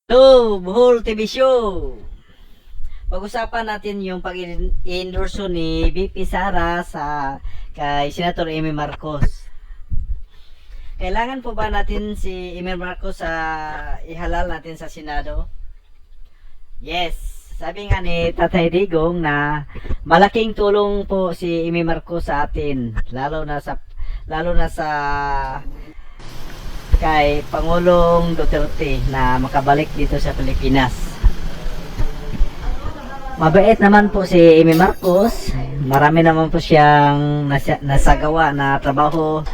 Hello, Bohol TV Show! Pag-usapan natin yung pag-endorso ni VP Sara kay Senator Amy Marcos. Kailangan po ba natin si Amy Marcos ihalal natin sa Senado? Yes! Sabi nga ni Tatay Digong na malaking tulong po si Amy Marcos sa atin, lalo na sa kay Pangulong Duterte na makabalik dito sa Pilipinas. Mabait naman po si Amy Marcos. Marami naman po siyang nasagawa na trabaho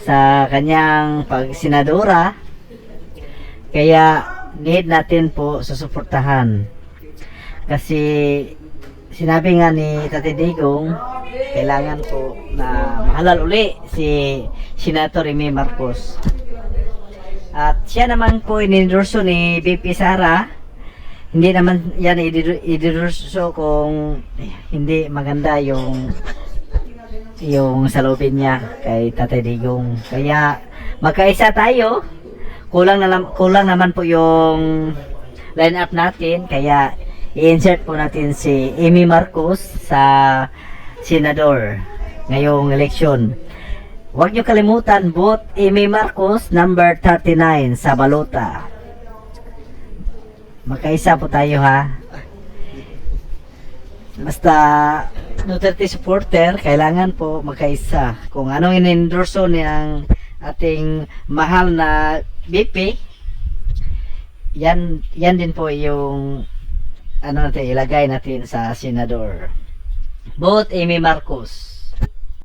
sa kanyang pagsenadora. Kaya need natin po susuportahan. Kasi sinabi nga ni Tate Digong, kailangan po na mahalal uli si Senator Amy Marcos. At siya naman po inendorso ni VP Sara. Hindi naman yan inendorso kung hindi maganda yung salubin niya kay Tatay Digong. Kaya magkaisa tayo. Kulang naman po yung line up natin. Kaya i-insert po natin si Amy Marcos sa senador ngayong eleksyon. Huwag niyo kalimutan, vote Amy Marcos number 39 sa balota. Magkaisa po tayo, ha. Basta Duterte supporter, kailangan po magkaisa. Kung anong inendorso niyang ating mahal na BP, yan din po yung ilagay natin sa senador. Vote Amy Marcos.